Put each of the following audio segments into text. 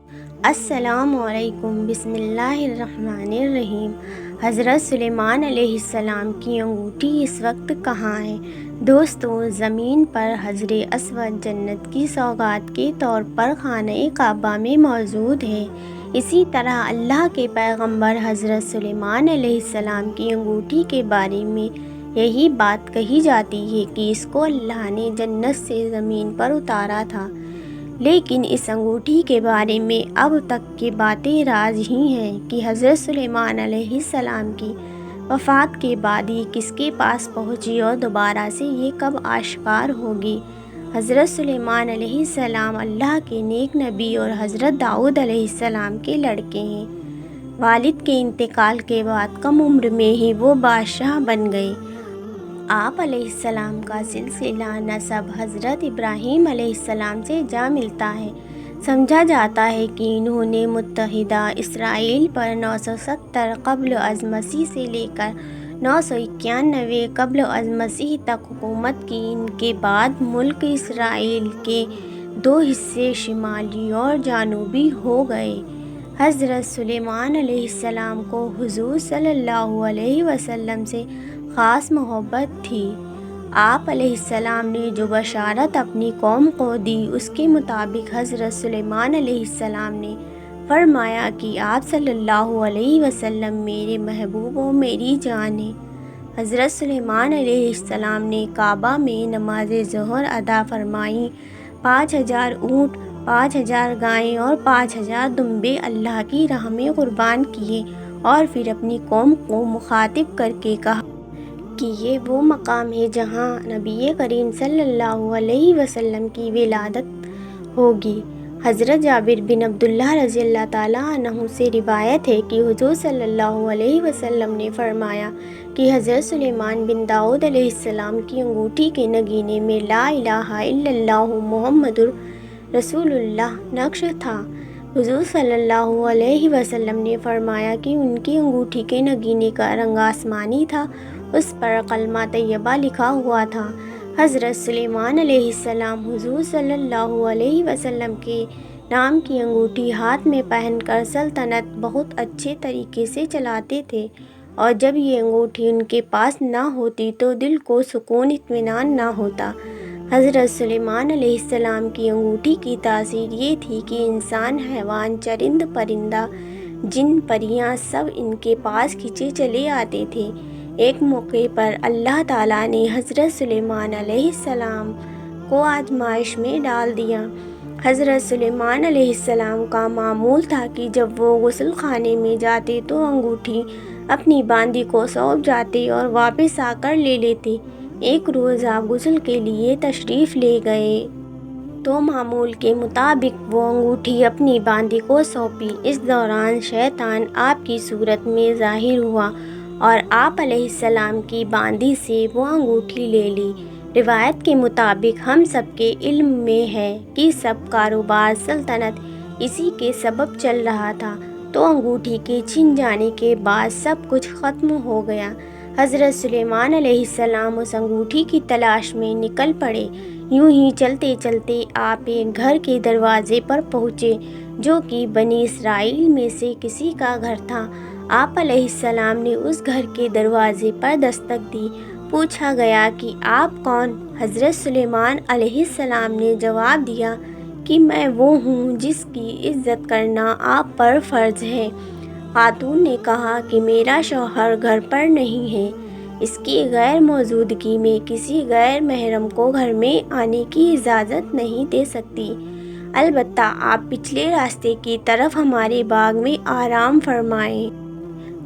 السلام علیکم، بسم اللہ الرحمن الرحیم۔ حضرت سلیمان علیہ السلام کی انگوٹھی اس وقت کہاں ہے؟ دوستو، زمین پر حجر اسود جنت کی سوغات کے طور پر خانہ کعبہ میں موجود ہے۔ اسی طرح اللہ کے پیغمبر حضرت سلیمان علیہ السلام کی انگوٹھی کے بارے میں یہی بات کہی جاتی ہے کہ اس کو اللہ نے جنت سے زمین پر اتارا تھا، لیکن اس انگوٹھی کے بارے میں اب تک کی باتیں راز ہی ہیں کہ حضرت سلیمان علیہ السلام کی وفات کے بعد یہ کس کے پاس پہنچی اور دوبارہ سے یہ کب آشکار ہوگی۔ حضرت سلیمان علیہ السلام اللہ کے نیک نبی اور حضرت داؤد علیہ السلام کے لڑکے ہیں۔ والد کے انتقال کے بعد کم عمر میں ہی وہ بادشاہ بن گئے۔ آپ علیہ السلام کا سلسلہ نسب حضرت ابراہیم علیہ السلام سے جا ملتا ہے۔ سمجھا جاتا ہے کہ انہوں نے متحدہ اسرائیل پر 970 قبل از مسیح سے لے کر 991 قبل از مسیح تک حکومت کی۔ ان کے بعد ملک اسرائیل کے 2 حصے شمالی اور جنوبی ہو گئے۔ حضرت سلیمان علیہ السلام کو حضور صلی اللہ علیہ وسلم سے خاص محبت تھی۔ آپ علیہ السلام نے جو بشارت اپنی قوم کو دی، اس کے مطابق حضرت سلیمان علیہ السلام نے فرمایا کہ آپ صلی اللہ علیہ وسلم میرے محبوب و میری جان ہیں۔ حضرت سلیمان علیہ السلام نے کعبہ میں نماز ظہر ادا فرمائی۔ 5000 اونٹ، 5000 گائیں اور 5000 دمبے اللہ کی راہ میں قربان کیے، اور پھر اپنی قوم کو مخاطب کر کے کہا کہ یہ وہ مقام ہے جہاں نبی کریم صلی اللہ علیہ وسلم کی ولادت ہوگی۔ حضرت جابر بن عبداللہ رضی اللہ تعالیٰ عنہ سے روایت ہے کہ حضور صلی اللہ علیہ وسلم نے فرمایا کہ حضرت سلیمان بن داؤد علیہ السلام کی انگوٹھی کے نگینے میں لا الہ الا اللہ محمد رسول اللہ نقش تھا۔ حضور صلی اللہ علیہ وسلم نے فرمایا کہ ان کی انگوٹھی کے نگینے کا رنگ آسمانی تھا، اس پر کلمہ طیبہ لکھا ہوا تھا۔ حضرت سلیمان علیہ السلام حضور صلی اللہ علیہ وسلم کے نام کی انگوٹھی ہاتھ میں پہن کر سلطنت بہت اچھے طریقے سے چلاتے تھے، اور جب یہ انگوٹھی ان کے پاس نہ ہوتی تو دل کو سکون اطمینان نہ ہوتا۔ حضرت سلیمان علیہ السلام کی انگوٹھی کی تاثیر یہ تھی کہ انسان، حیوان، چرند پرندہ، جن پریاں سب ان کے پاس کھنچے چلے آتے تھے۔ ایک موقع پر اللہ تعالیٰ نے حضرت سلیمان علیہ السلام کو آزمائش میں ڈال دیا۔ حضرت سلیمان علیہ السلام کا معمول تھا کہ جب وہ غسل خانے میں جاتے تو انگوٹھی اپنی باندی کو سونپ جاتے اور واپس آ کر لے لیتے۔ ایک روز آپ غسل کے لیے تشریف لے گئے تو معمول کے مطابق وہ انگوٹھی اپنی باندی کو سونپی۔ اس دوران شیطان آپ کی صورت میں ظاہر ہوا اور آپ علیہ السلام کی باندی سے وہ انگوٹھی لے لی۔ روایت کے مطابق ہم سب کے علم میں ہے کہ سب کاروبار سلطنت اسی کے سبب چل رہا تھا، تو انگوٹھی کے چھن جانے کے بعد سب کچھ ختم ہو گیا۔ حضرت سلیمان علیہ السلام اس انگوٹھی کی تلاش میں نکل پڑے۔ یوں ہی چلتے چلتے آپ ایک گھر کے دروازے پر پہنچے جو کہ بنی اسرائیل میں سے کسی کا گھر تھا۔ آپ علیہ السلام نے اس گھر کے دروازے پر دستک دی۔ پوچھا گیا کہ آپ کون؟ حضرت سلیمان علیہ السلام نے جواب دیا کہ میں وہ ہوں جس کی عزت کرنا آپ پر فرض ہے۔ خاتون نے کہا کہ میرا شوہر گھر پر نہیں ہے، اس کی غیر موجودگی میں کسی غیر محرم کو گھر میں آنے کی اجازت نہیں دے سکتی، البتہ آپ پچھلے راستے کی طرف ہمارے باغ میں آرام فرمائیں۔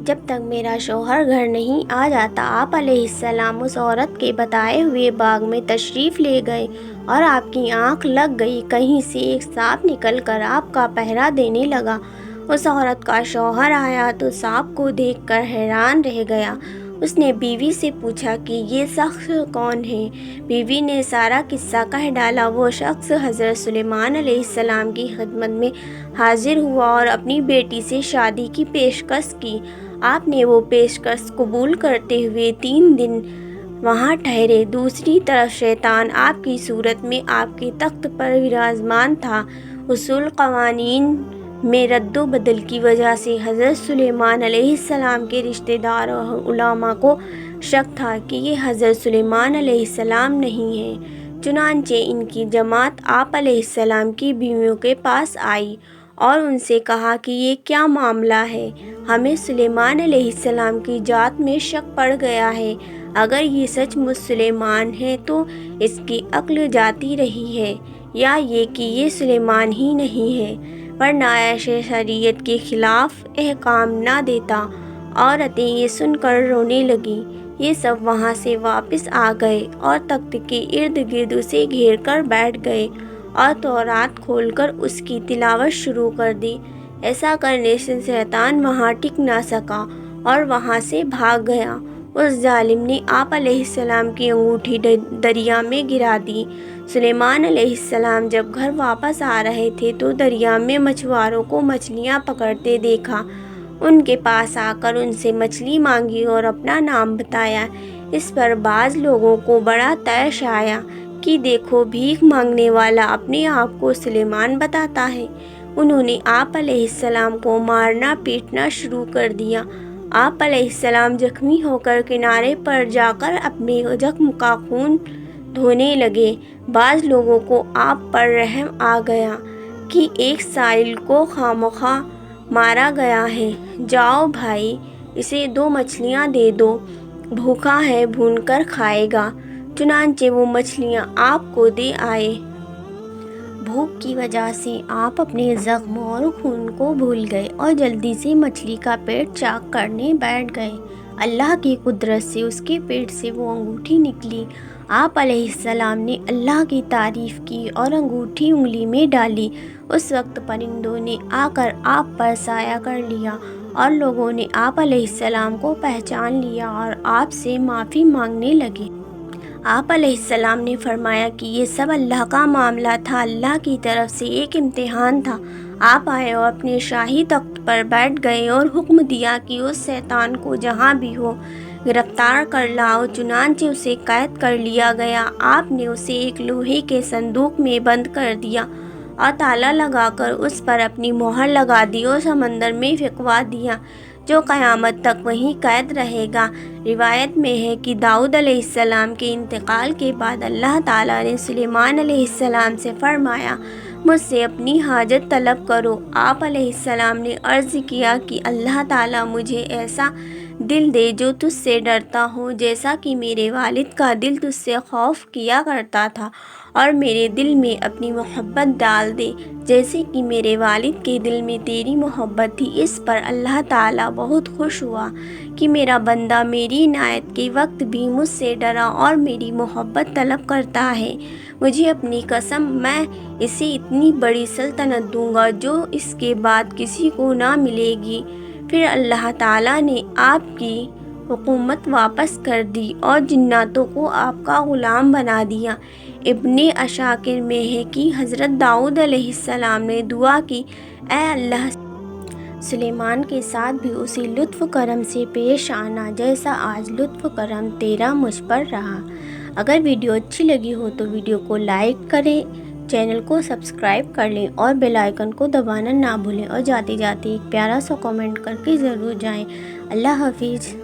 جب تک میرا شوہر گھر نہیں آ جاتا، آپ علیہ السلام اس عورت کے بتائے ہوئے باغ میں تشریف لے گئے اور آپ کی آنکھ لگ گئی۔ کہیں سے ایک سانپ نکل کر آپ کا پہرا دینے لگا۔ اس عورت کا شوہر آیا تو سانپ کو دیکھ کر حیران رہ گیا۔ اس نے بیوی سے پوچھا کہ یہ شخص کون ہے؟ بیوی نے سارا قصہ کہہ ڈالا۔ وہ شخص حضرت سلیمان علیہ السلام کی خدمت میں حاضر ہوا اور اپنی بیٹی سے شادی کی پیشکش کی۔ آپ نے وہ پیشکش قبول کرتے ہوئے 3 دن وہاں ٹھہرے۔ دوسری طرف شیطان آپ کی صورت میں آپ کے تخت پر وراجمان تھا۔ اصول قوانین میں رد و بدل کی وجہ سے حضرت سلیمان علیہ السلام کے رشتہ دار اور علماء کو شک تھا کہ یہ حضرت سلیمان علیہ السلام نہیں ہیں۔ چنانچہ ان کی جماعت آپ علیہ السلام کی بیویوں کے پاس آئی اور ان سے کہا کہ یہ کیا معاملہ ہے؟ ہمیں سلیمان علیہ السلام کی ذات میں شک پڑ گیا ہے۔ اگر یہ سچ مچ سلیمان ہے تو اس کی عقل جاتی رہی ہے، یا یہ کہ یہ سلیمان ہی نہیں ہے، ورنہ ایسے شریعت کے خلاف احکام نہ دیتا۔ عورتیں یہ سن کر رونے لگیں۔ یہ سب وہاں سے واپس آ گئے اور تخت کے ارد گرد اسے گھیر کر بیٹھ گئے اور تورات کھول کر اس کی تلاوت شروع کر دی۔ ایسا کرنے سے شیطان وہاں ٹک نہ سکا اور وہاں سے بھاگ گیا۔ اس ظالم نے آپ علیہ السلام کی انگوٹھی دریا میں گرا دی۔ سلیمان علیہ السلام جب گھر واپس آ رہے تھے تو دریا میں مچھواروں کو مچھلیاں پکڑتے دیکھا۔ ان کے پاس آ کر ان سے مچھلی مانگی اور اپنا نام بتایا۔ اس پر بعض لوگوں کو بڑا طیش آیا کہ دیکھو، بھیک مانگنے والا اپنے آپ کو سلیمان بتاتا ہے۔ انہوں نے آپ علیہ السلام کو مارنا پیٹنا شروع کر دیا۔ آپ علیہ السلام زخمی ہو کر کنارے پر جا کر اپنے زخم کا خون دھونے لگے۔ بعض لوگوں کو آپ پر رحم آ گیا کہ ایک سائل کو خواہ مارا گیا ہے، جاؤ بھائی، اسے 2 مچھلیاں دے دو، بھوکا ہے، بھون کر کھائے گا۔ چنانچہ وہ مچھلیاں آپ کو دے آئے۔ بھوک کی وجہ سے آپ اپنے زخم اور خون کو بھول گئے اور جلدی سے مچھلی کا پیٹ چاک کرنے بیٹھ گئے۔ اللہ کی قدرت سے اس کے پیٹ سے وہ انگوٹھی نکلی۔ آپ علیہ السلام نے اللہ کی تعریف کی اور انگوٹھی انگلی میں ڈالی۔ اس وقت پرندوں نے آ کر آپ پر سایہ کر لیا اور لوگوں نے آپ علیہ السلام کو پہچان لیا اور آپ سے معافی مانگنے لگے۔ آپ علیہ السلام نے فرمایا کہ یہ سب اللہ کا معاملہ تھا، اللہ کی طرف سے ایک امتحان تھا۔ آپ آئے اور اپنے شاہی تخت پر بیٹھ گئے اور حکم دیا کہ اس شیطان کو جہاں بھی ہو گرفتار کر لاؤ۔ چنانچہ اسے قید کر لیا گیا۔ آپ نے اسے ایک لوہے کے صندوق میں بند کر دیا اور تالا لگا کر اس پر اپنی مہر لگا دی اور سمندر میں پھینکوا دیا، جو قیامت تک وہیں قید رہے گا۔ روایت میں ہے کہ داؤد علیہ السلام کے انتقال کے بعد اللہ تعالیٰ نے سلیمان علیہ السلام سے فرمایا، مجھ سے اپنی حاجت طلب کرو۔ آپ علیہ السلام نے عرض کیا کہ اللہ تعالیٰ مجھے ایسا دل دے جو تجھ سے ڈرتا ہو، جیسا کہ میرے والد کا دل تجھ سے خوف کیا کرتا تھا، اور میرے دل میں اپنی محبت ڈال دے جیسے کہ میرے والد کے دل میں تیری محبت تھی۔ اس پر اللہ تعالیٰ بہت خوش ہوا کہ میرا بندہ میری عنایت کے وقت بھی مجھ سے ڈرا اور میری محبت طلب کرتا ہے۔ مجھے اپنی قسم، میں اسے اتنی بڑی سلطنت دوں گا جو اس کے بعد کسی کو نہ ملے گی۔ پھر اللہ تعالیٰ نے آپ کی حکومت واپس کر دی اور جناتوں کو آپ کا غلام بنا دیا۔ ابن عساکر میں ہے کہ حضرت داؤد علیہ السلام نے دعا کی، اے اللہ، سلیمان کے ساتھ بھی اسی لطف کرم سے پیش آنا جیسا آج لطف کرم تیرا مجھ پر رہا۔ اگر ویڈیو اچھی لگی ہو تو ویڈیو کو لائک کریں، چینل کو سبسکرائب کر لیں اور بیل آئیکن کو دبانا نہ بھولیں، اور جاتے جاتے ایک پیارا سا کامنٹ کر کے ضرور جائیں۔ اللہ حافظ۔